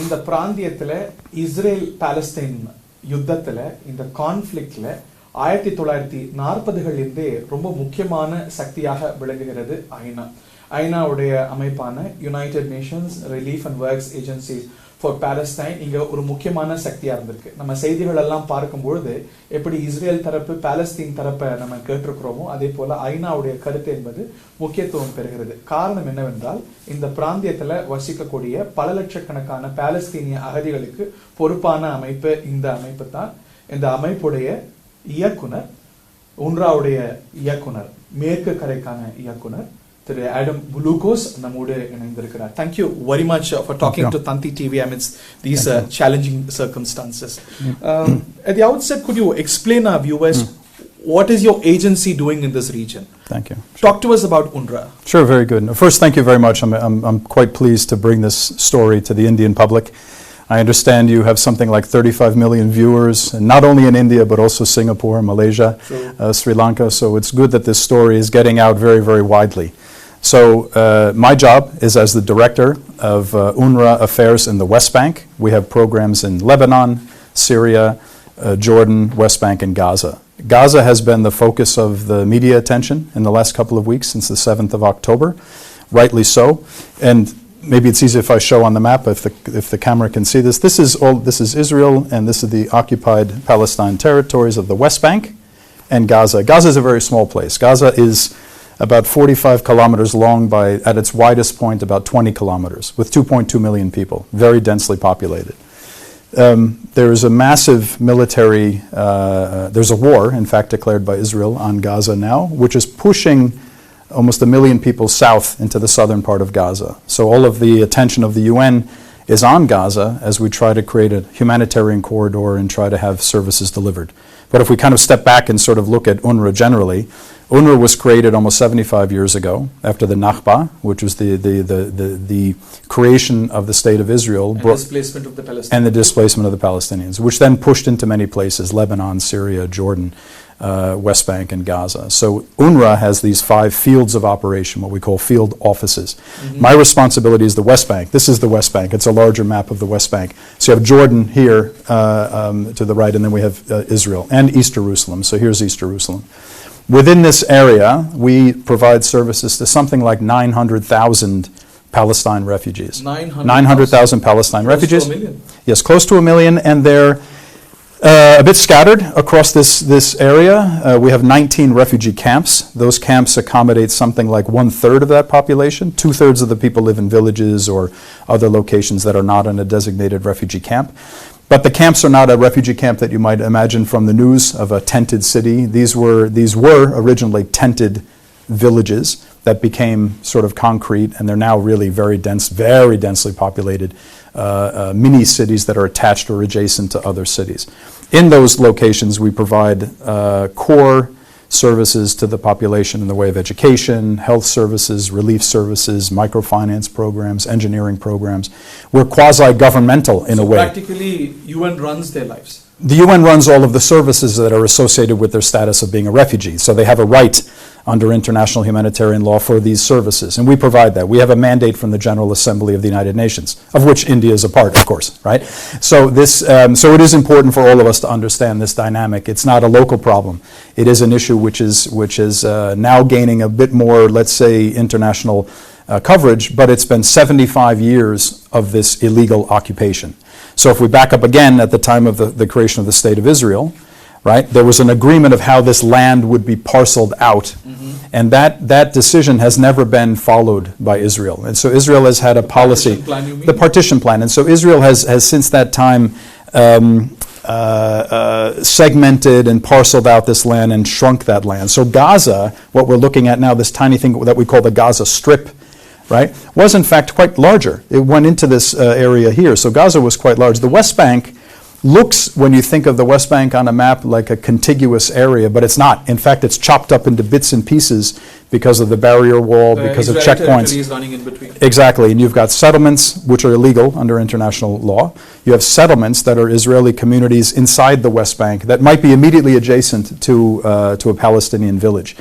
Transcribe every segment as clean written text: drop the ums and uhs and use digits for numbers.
இந்த பிராந்தியத்துல இஸ்ரேல் பாலஸ்தீன் யுத்தத்துல இந்த கான்ஃப்ளிக்ட்ல 1940களிலிருந்தே ரொம்ப முக்கியமான சக்தியாக விளங்குகிறது ஐநா. ஐநாவுடைய அமைப்பான United Nations relief and works agency for Palestine இங்க ஒரு முக்கியமான சக்தியா இருந்திருக்கு. நம்ம செய்திகள் எல்லாம் பார்க்கும்பொழுது எப்படி இஸ்ரேல் தரப்பு பாலஸ்தீன் தரப்பை நம்ம கேட்டிருக்கிறோமோ அதே போல ஐநாவுடைய கருத்து என்பது முக்கியத்துவம் பெறுகிறது. காரணம் என்னவென்றால் இந்த பிராந்தியத்துல வசிக்கக்கூடிய பல லட்சக்கணக்கான பாலஸ்தீனிய அகதிகளுக்கு பொறுப்பான அமைப்பு இந்த அமைப்பு தான். இந்த அமைப்புடைய இயக்குனர் உன்ராவுடைய இயக்குனர் மேற்கு கரைக்கான இயக்குனர் திரு ஆடம் புலூகோஸ் நம்மோடு இணைந்திருக்கிறார். Thank you very much for talking to Thanthi TV amidst these challenging circumstances. At the outset, could you explain our viewers what is your agency doing in this region? Thank you. Talk to us about UNRWA. Sure, very good. First, thank you very much. I'm quite pleased to bring this story to the Indian public. I understand you have something like 35 million viewers, and not only in India, but also Singapore, Malaysia, Sri Lanka. So it's good that this story is getting out very, very widely. So my job is as the director of UNRWA affairs in the West Bank. We have programs in Lebanon, Syria, Jordan, West Bank, and Gaza. Gaza has been the focus of the media attention in the last couple of weeks since the 7th of October, rightly so. And maybe it's easy if I show on the map, if the camera can see this. This is Israel, and this is the occupied Palestine territories of the West Bank and Gaza. Gaza is a very small place. Gaza is about 45 kilometers long by, at its widest point, about 20 kilometers, with 2.2 million people, very densely populated. There's a massive military, there's a war, in fact, declared by Israel on Gaza now, which is pushing almost 1 million people south into the southern part of Gaza. So all of the attention of the UN is on Gaza as we try to create a humanitarian corridor and try to have services delivered. But if we kind of step back and sort of look at UNRWA generally, UNRWA was created almost 75 years ago after the Nakba, which was the creation of the State of Israel. And displacement of the Palestinians. And the displacement of the Palestinians, which then pushed into many places, Lebanon, Syria, Jordan, West Bank, and Gaza. So UNRWA has these 5 fields of operation, what we call field offices. My responsibility is the West Bank. This is the West Bank. It's a larger map of the West Bank. So you have Jordan here to the right, and then we have Israel and East Jerusalem. So here's East Jerusalem. Within this area, we provide services to something like 900,000 Palestine refugees. 900,000 Palestine refugees. Close to 1 million. Yes, close to 1 million, and they're a bit scattered across this area. We have 19 refugee camps. Those camps accommodate something like 1/3 of that population. 2/3 of the people live in villages or other locations that are not in a designated refugee camp. But the camps are not a refugee camp that you might imagine from the news of a tented city. These were originally tented villages that became sort of concrete, and they're now really very dense, very densely populated mini cities that are attached or adjacent to other cities. In those locations, we provide core services to the population in the way of education, health services, relief services, microfinance programs, engineering programs. We're quasi-governmental in a way. So practically, UN runs their lives. The UN runs all of the services that are associated with their status of being a refugee. So they have a right under international humanitarian law for these services, and we provide that. We have a mandate from the General Assembly of the United Nations, of which India is a part, of course, right? So so it is important for all of us to understand this dynamic. It's not a local problem. It is an issue which is now gaining a bit more, let's say, international coverage, but it's been 75 years of this illegal occupation. So if we back up again at the time of the creation of the State of Israel, right, there was an agreement of how this land would be parceled out, and that decision has never been followed by Israel. And so Israel has had a policy, partition plan, you mean? the partition plan, and so Israel has since that time segmented and parceled out this land and shrunk that land. So Gaza, what we're looking at now, this tiny thing that we call the Gaza Strip, right, was in fact quite larger. It went into this area here, so Gaza was quite large. The West Bank looks, when you think of the West Bank on a map, like a contiguous area, but it's not. In fact, it's chopped up into bits and pieces because of the barrier wall, because of checkpoints. Is running in between. Exactly, and you've got settlements which are illegal under international law. You have settlements that are Israeli communities inside the West Bank that might be immediately adjacent to a Palestinian village.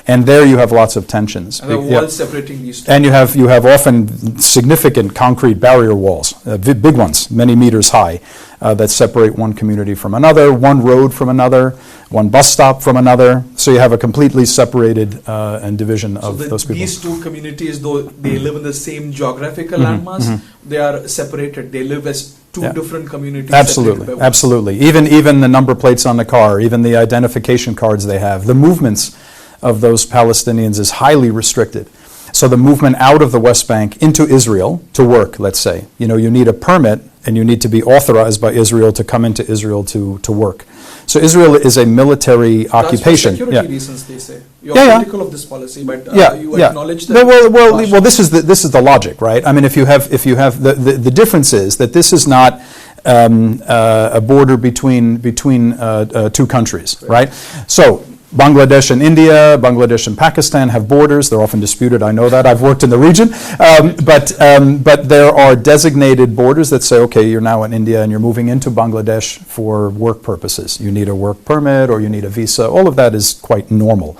And there you have lots of tensions. And the walls separating these two. And you have often significant concrete barrier walls, big ones, many meters high, that separate one community from another, one road from another, one bus stop from another. So you have a completely separated and division of those people. These two communities, though they live in the same geographical landmass, they are separated. They live as two different communities. Absolutely, absolutely. Even the number plates on the car, even the identification cards they have, the movements of those Palestinians is highly restricted. So the movement out of the West Bank into Israel to work, let's say, you need a permit and you need to be authorized by Israel to come into Israel to work. So Israel is a military occupation. That's for security reasons, they say. You're critical of this policy, but you acknowledge that. Well, this is the logic, right? I mean, if you have the difference is that this is not a border between two countries, right? So Bangladesh and India, Bangladesh and Pakistan have borders. They're often disputed. I know that. I've worked in the region. But there are designated borders that say, okay, you're now in India and you're moving into Bangladesh for work purposes. You need a work permit or you need a visa. All of that is quite normal.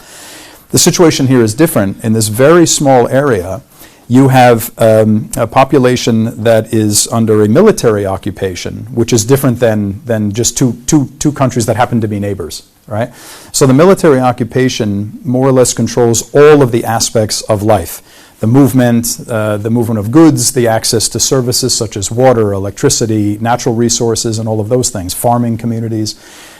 The situation here is different. In this very small area, you have a population that is under a military occupation, which is different than just two countries that happen to be neighbors, right? So the military occupation more or less controls all of the aspects of life. The movement of goods, the access to services such as water, electricity, natural resources, and all of those things, farming communities,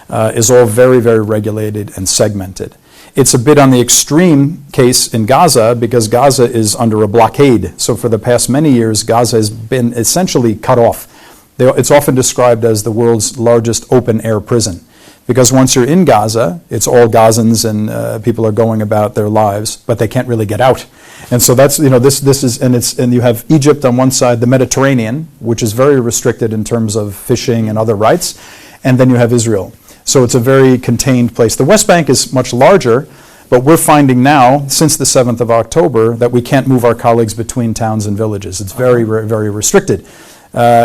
is all very, very regulated and segmented. It's a bit on the extreme case in Gaza because Gaza is under a blockade. So for the past many years, Gaza has been essentially cut off. It's often described as the world's largest open-air prison because once you're in Gaza, it's all Gazans and people are going about their lives, but they can't really get out. And so that's, this is, and you have Egypt on one side, the Mediterranean, which is very restricted in terms of fishing and other rights, and then you have Israel. So it's a very contained place. The West Bank is much larger, but we're finding now, since the 7th of October, that we can't move our colleagues between towns and villages. It's very, very restricted,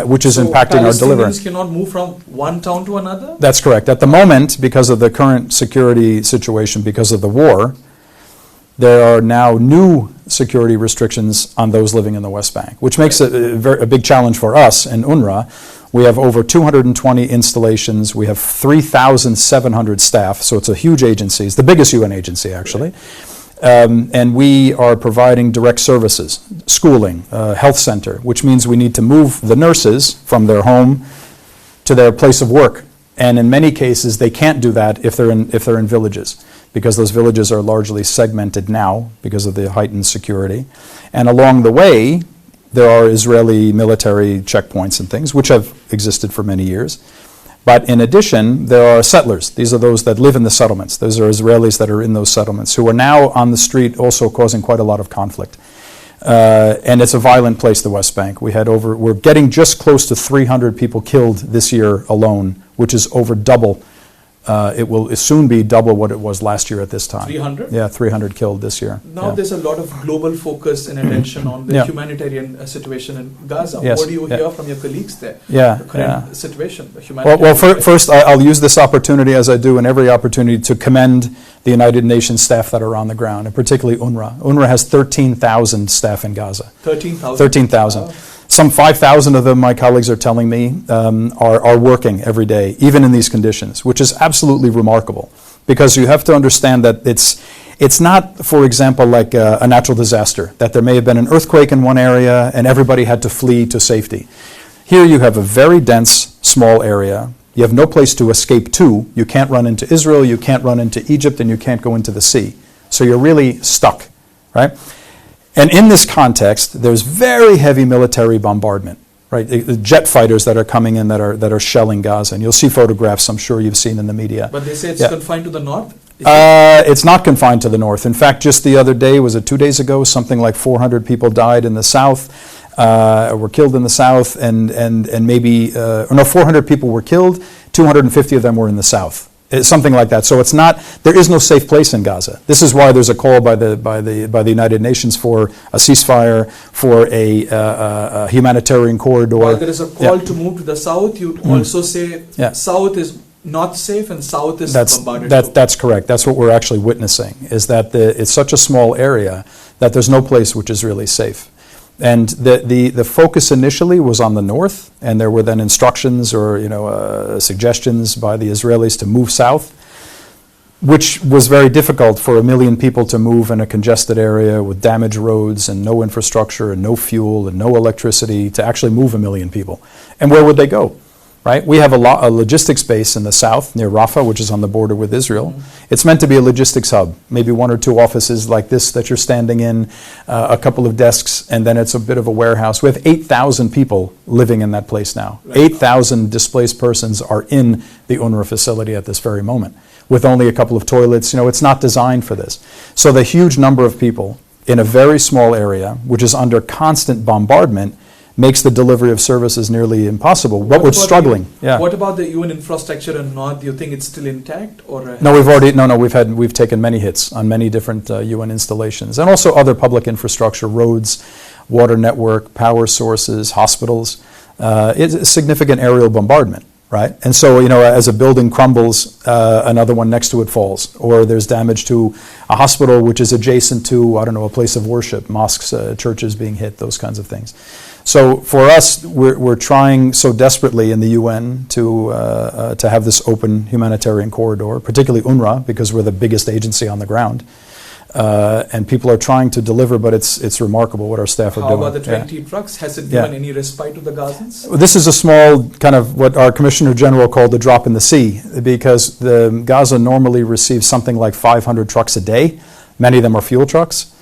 which is impacting our deliverance. Palestinians cannot move from one town to another? That's correct. At the moment, because of the current security situation, because of the war, there are now new security restrictions on those living in the West Bank, which makes it a big challenge for us in UNRWA. We have over 220 installations. We have 3,700 staff, so it's a huge agency. It's the biggest UN agency, actually. And we are providing direct services, schooling, health center, which means we need to move the nurses from their home to their place of work. And in many cases, they can't do that if they're in villages, because those villages are largely segmented now because of the heightened security. And along the way, there are Israeli military checkpoints and things, which have existed for many years. But in addition, there are settlers. These are those that live in the settlements. Those are Israelis that are in those settlements who are now on the street also causing quite a lot of conflict. And it's a violent place, the West Bank. We're getting just close to 300 people killed this year alone, which is over double. It will soon be double what it was last year at this time. 300? Yeah, 300 killed this year. Now there's a lot of global focus and attention on the humanitarian situation in Gaza. Yes. What do you hear from your colleagues there? The current situation, the humanitarian Well, first I'll use this opportunity, as I do in every opportunity, to commend the United Nations staff that are on the ground, and particularly UNRWA. UNRWA has 13,000 staff in Gaza. 13,000? 13,000. Wow. Some 5,000 of them, my colleagues are telling me, are working every day, even in these conditions, which is absolutely remarkable. Because you have to understand that it's not, for example, like a natural disaster, that there may have been an earthquake in one area and everybody had to flee to safety. Here you have a very dense, small area. You have no place to escape to. You can't run into Israel, you can't run into Egypt, and you can't go into the sea. So you're really stuck, right? And in this context, there's very heavy military bombardment, right? Jet fighters that are coming in that are shelling Gaza. And you'll see photographs I'm sure you've seen in the media. But they say it's confined to the north? It's not confined to the north. In fact, just the other day, was it 2 days ago, something like 400 people died in the south, were killed in the south, and maybe, 400 people were killed, 250 of them were in the south. Something like that. So it's not. There is no safe place in Gaza. This is why there's a call by the United Nations for a ceasefire, for a humanitarian corridor. While there is a call to move to the south, you also say south is north safe and south is bombarded. That's correct. That's what we're actually witnessing, is that it's such a small area that there's no place which is really safe. And the focus initially was on the north, and there were then instructions or suggestions by the Israelis to move south, which was very difficult for 1 million people to move in a congested area with damaged roads and no infrastructure and no fuel and no electricity to actually move 1 million people. And where would they go? Right? We have a logistics base in the south near Rafah, which is on the border with Israel. Mm-hmm. It's meant to be a logistics hub, maybe 1 or 2 offices like this that you're standing in, a couple of desks, and then it's a bit of a warehouse. We have 8,000 people living in that place now. Right. 8,000 displaced persons are in the UNRWA facility at this very moment, with only a couple of toilets. It's not designed for this. So the huge number of people in a very small area, which is under constant bombardment, makes the delivery of services nearly impossible. What we're struggling. What about the UN infrastructure in North? Do you think it's still intact, or? No, we've taken many hits on many different UN installations, and also other public infrastructure, roads, water network, power sources, hospitals. It's a significant aerial bombardment, right? And so, as a building crumbles, another one next to it falls, or there's damage to a hospital which is adjacent to, a place of worship, mosques, churches being hit, those kinds of things. So for us, we're trying so desperately in the UN to have this open humanitarian corridor, particularly UNRWA, because we're the biggest agency on the ground. And people are trying to deliver, but it's remarkable what our staff are doing. How about the 20 trucks? Has it given any respite to the Gazans? This is a small, kind of what our Commissioner General called the drop in the sea, because the Gaza normally receives something like 500 trucks a day. Many of them are fuel trucks.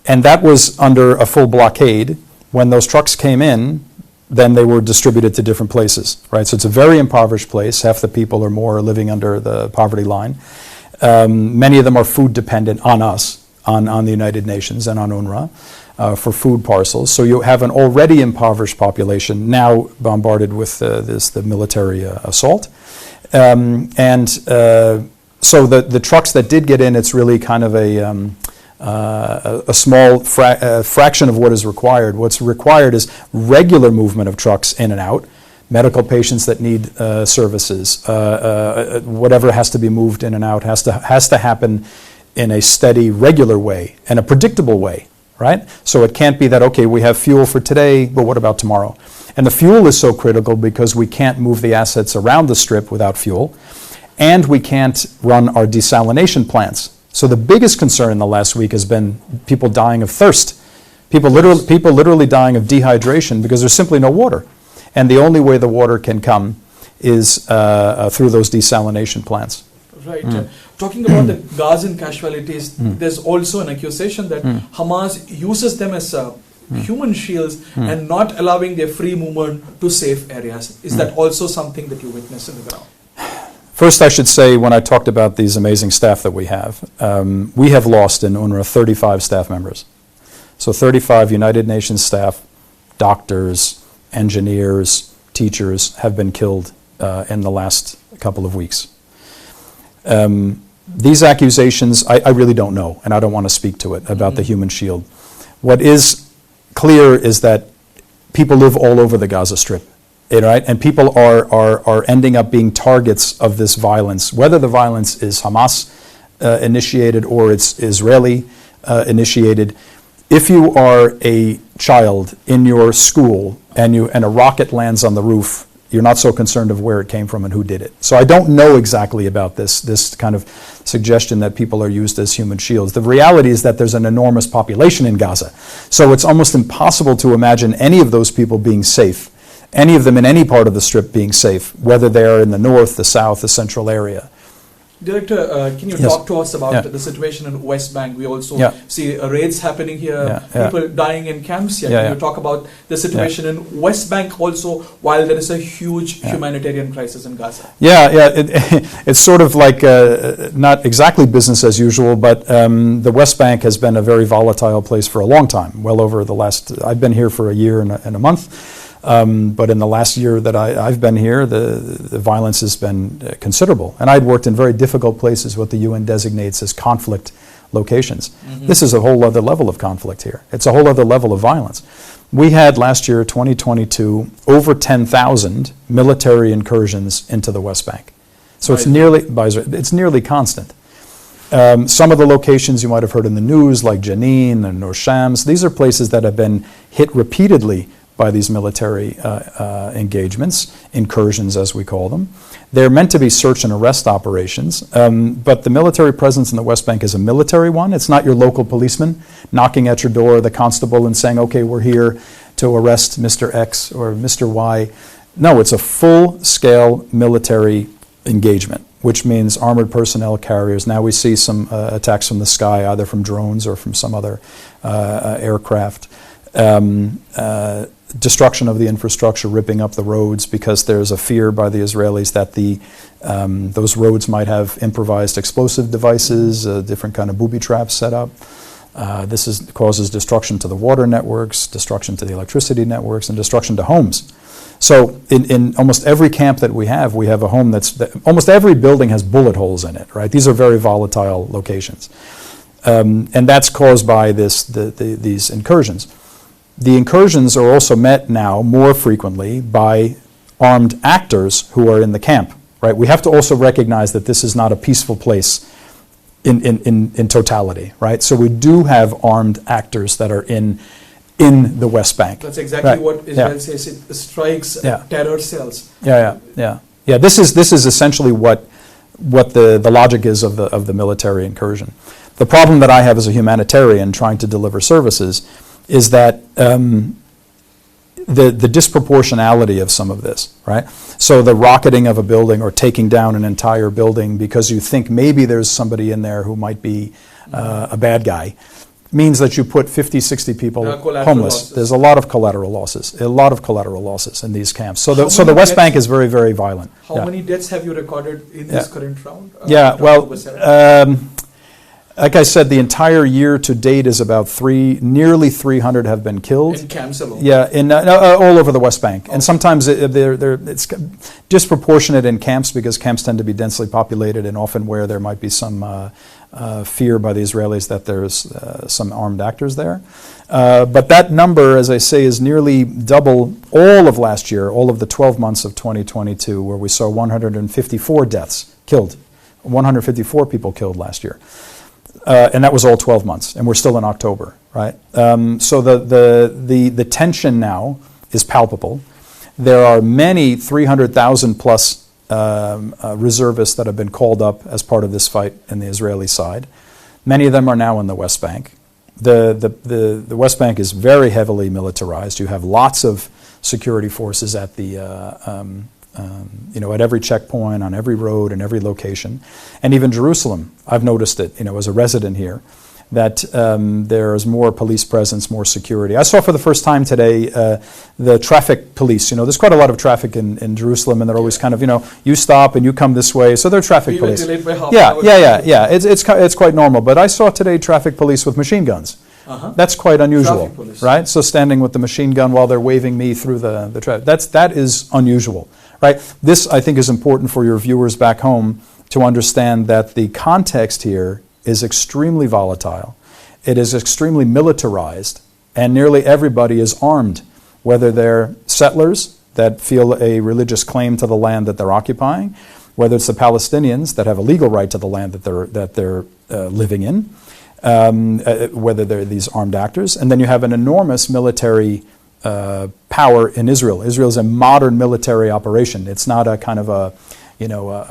And that was under a full blockade. When those trucks came in, then they were distributed to different places, right? So it's a very impoverished place. Half the people or more are living under the poverty line. Many of them are food dependent on us, on the United Nations and on UNRWA for food parcels. So you have an already impoverished population now bombarded with the military assault. So the trucks that did get in, it's really kind of a small fraction of what is required. What's required is regular movement of trucks in and out, medical patients that need services, whatever has to be moved in and out has to happen in a steady, regular way and a predictable way, right? So it can't be that, okay, we have fuel for today, but what about tomorrow? And the fuel is so critical because we can't move the assets around the strip without fuel, and we can't run our desalination plants. So the biggest concern in the last week has been people dying of thirst. People literally dying of dehydration because there's simply no water. And the only way the water can come is through those desalination plants. Right. Talking about the Gazan casualties, there's also an accusation that Hamas uses them as human shields and not allowing their free movement to safe areas. Is that also something that you witness in the ground? First, I should say, when I talked about these amazing staff that we have lost in UNRWA 35 staff members. So 35 United Nations staff, doctors, engineers, teachers have been killed in the last couple of weeks. These accusations, I really don't know, and I don't want to speak to it about the human shield. What is clear is that people live all over the Gaza Strip. Right? And people are ending up being targets of this violence, whether the violence is Hamas initiated or it's Israeli initiated. If you are a child in your school and a rocket lands on the roof, you're not so concerned of where it came from and who did it. So I don't know exactly about this kind of suggestion that people are used as human shields. The reality is that there's an enormous population in Gaza. So it's almost impossible to imagine any of those people being safe. Any of them in any part of the Strip being safe, whether they are in the north, the south, the central area. Director, can you talk to us about the situation in West Bank? We also see raids happening here, people dying in camps here. Can you talk about the situation in West Bank also, while there is a huge humanitarian crisis in Gaza? It's sort of like not exactly business as usual, but the West Bank has been a very volatile place for a long time, well over the last, I've been here for a year and a month. But in the last year that I've been here, the violence has been considerable. And I'd worked in very difficult places, what the UN designates as conflict locations. This is a whole other level of conflict here. It's a whole other level of violence. We had last year, 2022, over 10,000 military incursions into the West Bank. So it's nearly constant. Some of the locations you might have heard in the news, like Jenin and Nur Shams, these are places that have been hit repeatedly by these military engagements, incursions as we call them. They're meant to be search and arrest operations, but the military presence in the West Bank is a military one. It's not your local policeman knocking at your door, the constable, and saying, okay, we're here to arrest Mr. X or Mr. Y. No, it's a full-scale military engagement, which means armored personnel carriers. Now we see some attacks from the sky, either from drones or from some other aircraft. Destruction of the infrastructure, ripping up the roads because there's a fear by the Israelis that those roads might have improvised explosive devices, different kind of booby traps set up. This causes destruction to the water networks, destruction to the electricity networks, and destruction to homes. So in almost every camp that we have a home almost every building has bullet holes in it, right? These are very volatile locations. And that's caused by these incursions. The incursions are also met now more frequently by armed actors who are in the camp, right? We have to also recognize that this is not a peaceful place in totality, right? So we do have armed actors that are in the West Bank. That's exactly what Israel says. It strikes terror cells. Yeah. This is essentially what the logic is of the military incursion. The problem that I have as a humanitarian trying to deliver services is that the disproportionality of some of this, right? So the rocketing of a building or taking down an entire building because you think maybe there's somebody in there who might be a bad guy means that you put 50, 60 people homeless. Losses. There's a lot of collateral losses in these camps. So the West Bank is very, very violent. How many deaths have you recorded in this current round? Like I said, the entire year to date is about nearly 300 have been killed. In camps alone? Yeah, all over the West Bank. And sometimes it's disproportionate in camps because camps tend to be densely populated and often where there might be some fear by the Israelis that there's some armed actors there. But that number, as I say, is nearly double all of last year, all of the 12 months of 2022, where we saw 154 deaths killed, 154 people killed last year. And that was all 12 months, and we're still in October, right? So the tension now is palpable. There are many 300,000 plus reservists that have been called up as part of this fight in the Israeli side. Many of them are now in the West Bank. The West Bank is very heavily militarized. You have lots of security forces at at every checkpoint, on every road, and every location. And even Jerusalem, I've noticed it, as a resident here, that there's more police presence, more security. I saw for the first time today the traffic police. There's quite a lot of traffic in Jerusalem, and they're always kind of, you stop and you come this way. So they're traffic police. Yeah. It's quite normal. But I saw today traffic police with machine guns. That's quite unusual, right? So standing with the machine gun while they're waving me through the traffic. That is unusual, right? This, I think, is important for your viewers back home to understand that the context here is extremely volatile. It is extremely militarized, and nearly everybody is armed, whether they're settlers that feel a religious claim to the land that they're occupying, whether it's the Palestinians that have a legal right to the land that they're living in, whether they're these armed actors. And then you have an enormous military power in Israel. Israel is a modern military operation. It's not a kind of a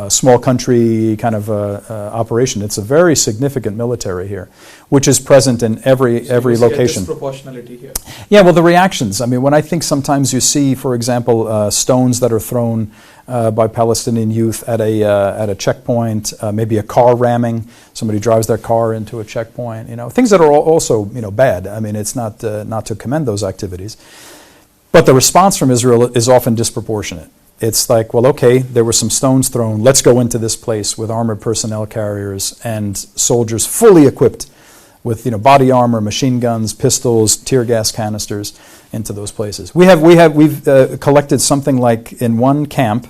small country kind of operation. It's a very significant military here, which is present in every location. Disproportionality here. Yeah, well, the reactions. I mean, when I think sometimes you see, for example, stones that are thrown by Palestinian youth at a checkpoint, maybe a car ramming. Somebody drives their car into a checkpoint. Things that are also bad. I mean, it's not to commend those activities, but the response from Israel is often disproportionate. It's like, well, okay, there were some stones thrown. Let's go into this place with armored personnel carriers and soldiers fully equipped with body armor, machine guns, pistols, tear gas canisters into those places. We've collected something like in one camp,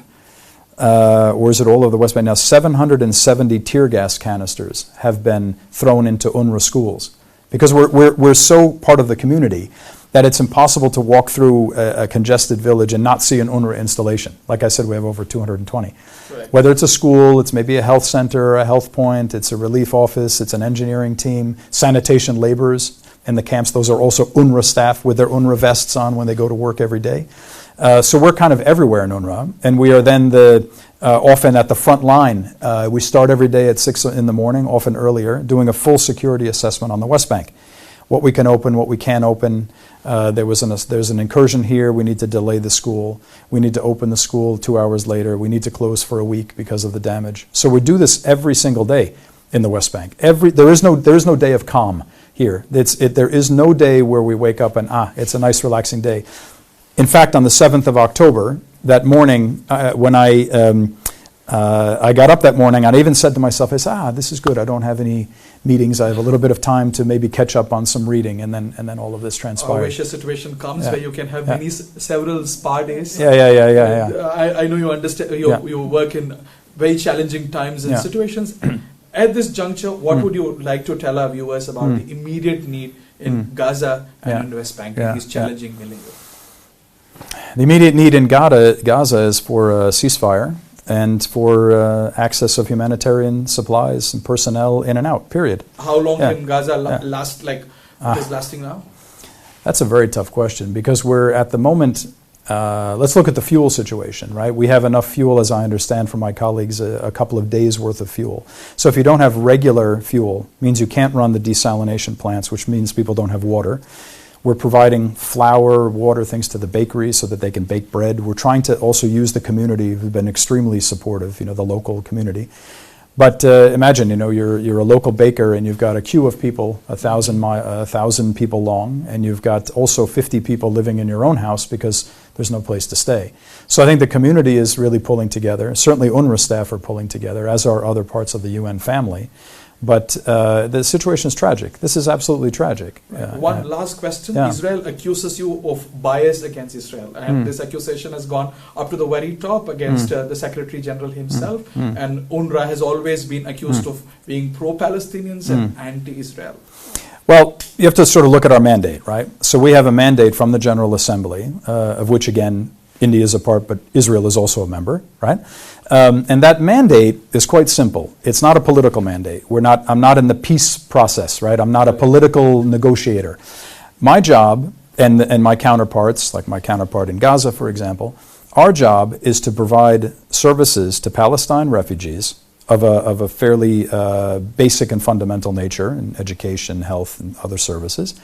or is it all over the West Bank now? 770 tear gas canisters have been thrown into UNRWA schools because we're so part of the community that it's impossible to walk through a congested village and not see an UNRWA installation. Like I said, we have over 220. Right. Whether it's a school, it's maybe a health center, a health point, it's a relief office, it's an engineering team, sanitation laborers in the camps. Those are also UNRWA staff with their UNRWA vests on when they go to work every day. So we're kind of everywhere in UNRWA, and we are then often at the front line. We start every day at 6 in the morning, often earlier, doing a full security assessment on the West Bank. What we can open, what we can't open. There's an incursion here. We need to delay the school. We need to open the school 2 hours later. We need to close for a week because of the damage. So we do this every single day in the West Bank. There is no day of calm here. There is no day where we wake up and it's a nice relaxing day. In fact, on the 7th of October, that morning, when I got up that morning, I even said to myself, I said, this is good. I don't have any meetings. I have a little bit of time to maybe catch up on some reading, and then all of this transpired. I wish a situation comes where you can have several spa days. Yeah. I know you understand. You work in very challenging times and situations. At this juncture, what would you like to tell our viewers about the immediate need in Gaza and in the West Bank in these challenging millennia? The immediate need in Gaza is for a ceasefire and for access of humanitarian supplies and personnel in and out, period. How long can Gaza last, like it is lasting now? That's a very tough question, because we're at the moment, let's look at the fuel situation, right? We have enough fuel, as I understand from my colleagues, a couple of days worth of fuel. So if you don't have regular fuel, it means you can't run the desalination plants, which means people don't have water. We're providing flour, water, things to the bakeries so that they can bake bread. We're trying to also use the community, who've been extremely supportive, the local community. But imagine, you're a local baker and you've got a queue of people, 1,000 people long, and you've got also 50 people living in your own house because there's no place to stay. So I think the community is really pulling together. Certainly UNRWA staff are pulling together, as are other parts of the UN family. But the situation is tragic. This is absolutely tragic. One last question. Israel accuses you of bias against Israel. And this accusation has gone up to the very top against the Secretary General himself. And UNRWA has always been accused of being pro-Palestinians and anti-Israel. Well, you have to sort of look at our mandate, right? So we have a mandate from the General Assembly, of which, again, India is a part, but Israel is also a member, right? And that mandate is quite simple. It's not a political mandate. I'm not in the peace process, right? I'm not a political negotiator. My job, and my counterparts, like my counterpart in Gaza, for example, our job is to provide services to Palestine refugees of a fairly basic and fundamental nature, in education, health, and other services,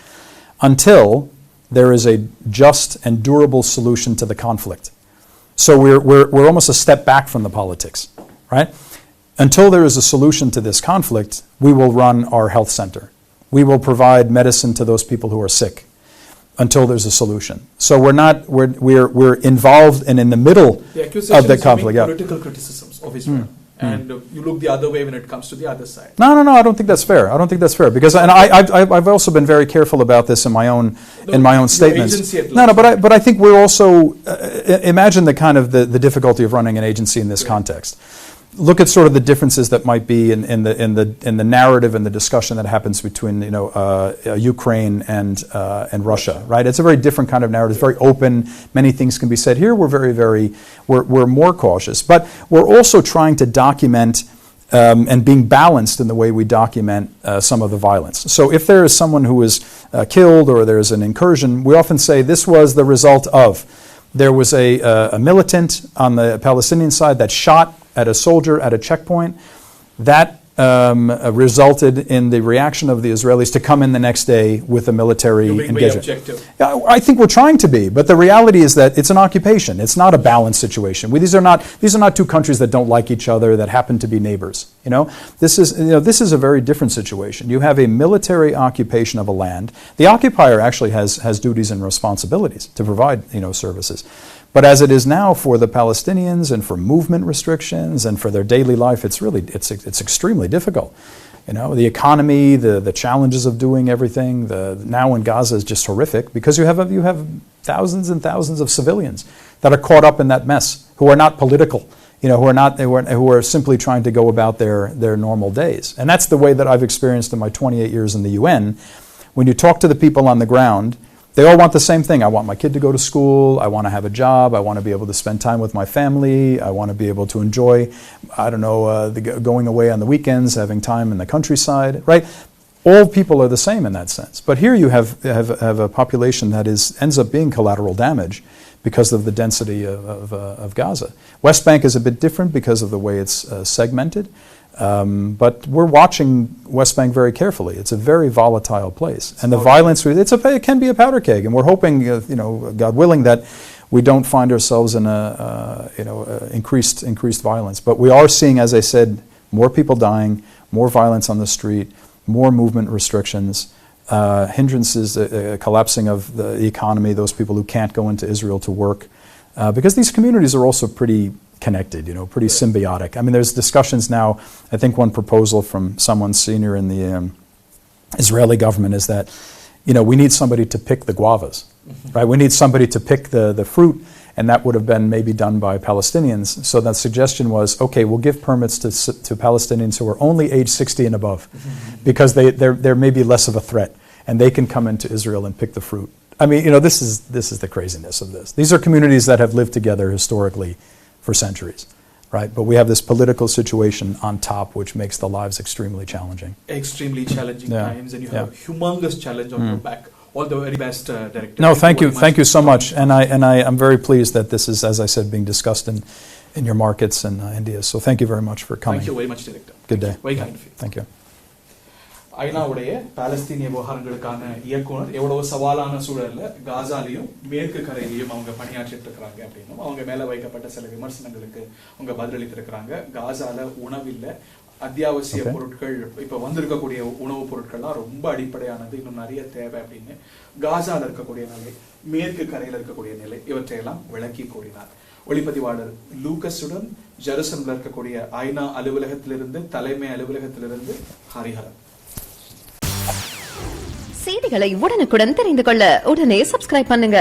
until there is a just and durable solution to the conflict. So we're almost a step back from the politics, right? Until there is a solution to this conflict, we will run our health center. We will provide medicine to those people who are sick until there's a solution. So we're involved and in the middle of the conflict. Political criticisms of Israel. And you look the other way when it comes to the other side. No, I don't think that's fair. Because I've also been very careful about this in my own statements. But I think we're also imagine the kind of the difficulty of running an agency in this context. Look at sort of the differences that might be in the narrative and the discussion that happens between Ukraine and Russia, right? It's a very different kind of narrative, very open. Many things can be said. Here we're more cautious, but we're also trying to document and being balanced in the way we document some of the violence. So if there is someone who is killed or there's an incursion, we often say this was the result of. There was a militant on the Palestinian side that shot at a soldier at a checkpoint. That resulted in the reaction of the Israelis to come in the next day with a military engagement. Yeah, I think we're trying to be, but the reality is that it's an occupation. It's not a balanced situation. These are not two countries that don't like each other that happen to be neighbors. This is a very different situation. You have a military occupation of a land. The occupier actually has duties and responsibilities to provide services. But as it is now for the Palestinians and for movement restrictions and for their daily life, it's extremely difficult. The economy, the challenges of doing everything. Now in Gaza is just horrific because you have thousands and thousands of civilians that are caught up in that mess who are not political, who are simply trying to go about their normal days. And that's the way that I've experienced in my 28 years in the UN. When you talk to the people on the ground, They all want the same thing. I want my kid to go to school. I want to have a job. I want to be able to spend time with my family. I want to be able to enjoy, I don't know, going away on the weekends, having time in the countryside, right? All people are the same in that sense. But here you have a population that ends up being collateral damage because of the density of Gaza. West Bank is a bit different because of the way it's segmented. But we're watching West Bank very carefully. It's a very volatile place. And the violence, it can be a powder keg. And we're hoping, God willing, that we don't find ourselves in increased violence. But we are seeing, as I said, more people dying, more violence on the street, more movement restrictions, hindrances, collapsing of the economy, those people who can't go into Israel to work. Because these communities are also pretty connected, pretty symbiotic. I mean, there's discussions now, I think one proposal from someone senior in the Israeli government is that, we need somebody to pick the guavas, right? We need somebody to pick the fruit, and that would have been maybe done by Palestinians. So that suggestion was, okay, we'll give permits to Palestinians who are only age 60 and above, because they're maybe less of a threat, and they can come into Israel and pick the fruit. I mean, this is the craziness of this. These are communities that have lived together historically for centuries, right? But we have this political situation on top, which makes the lives extremely challenging. Extremely challenging times, and you have a humongous challenge on your back. All the very best, Director. No, thank you so much, and I'm very pleased that this is, as I said, being discussed in your markets in India. So thank you very much for coming. Thank you very much, Director. Good day. Very kind of you. Thank you. ஐநாவுடைய பாலஸ்தீனிய விவகாரங்களுக்கான இயக்குனர் எவ்வளவு சவாலான சூழல்ல காசாலையும் மேற்கு கரையிலையும் அவங்க பணியாற்றிட்டு இருக்கிறாங்க அப்படின்னும் அவங்க மேல வைக்கப்பட்ட சில விமர்சனங்களுக்கு அவங்க பதிலளித்திருக்கிறாங்க. காசால உணவில்ல, அத்தியாவசிய பொருட்கள், இப்ப வந்திருக்கக்கூடிய உணவுப் பொருட்கள்லாம் ரொம்ப அடிப்படையானது, இன்னும் நிறைய தேவை அப்படின்னு காசால இருக்கக்கூடிய நிலை, மேற்கு கரையில இருக்கக்கூடிய நிலை, இவற்றையெல்லாம் விளக்கி கூறினார். ஒளிப்பதிவாளர் லூகஸுடன் ஜெருசலம்ல இருக்கக்கூடிய ஐநா அலுவலகத்திலிருந்து, தலைமை அலுவலகத்திலிருந்து ஹரிஹரன். செய்திகளை உடனுக்குடன் தெரிந்து கொள்ள உடனே சப்ஸ்கிரைப் பண்ணுங்க.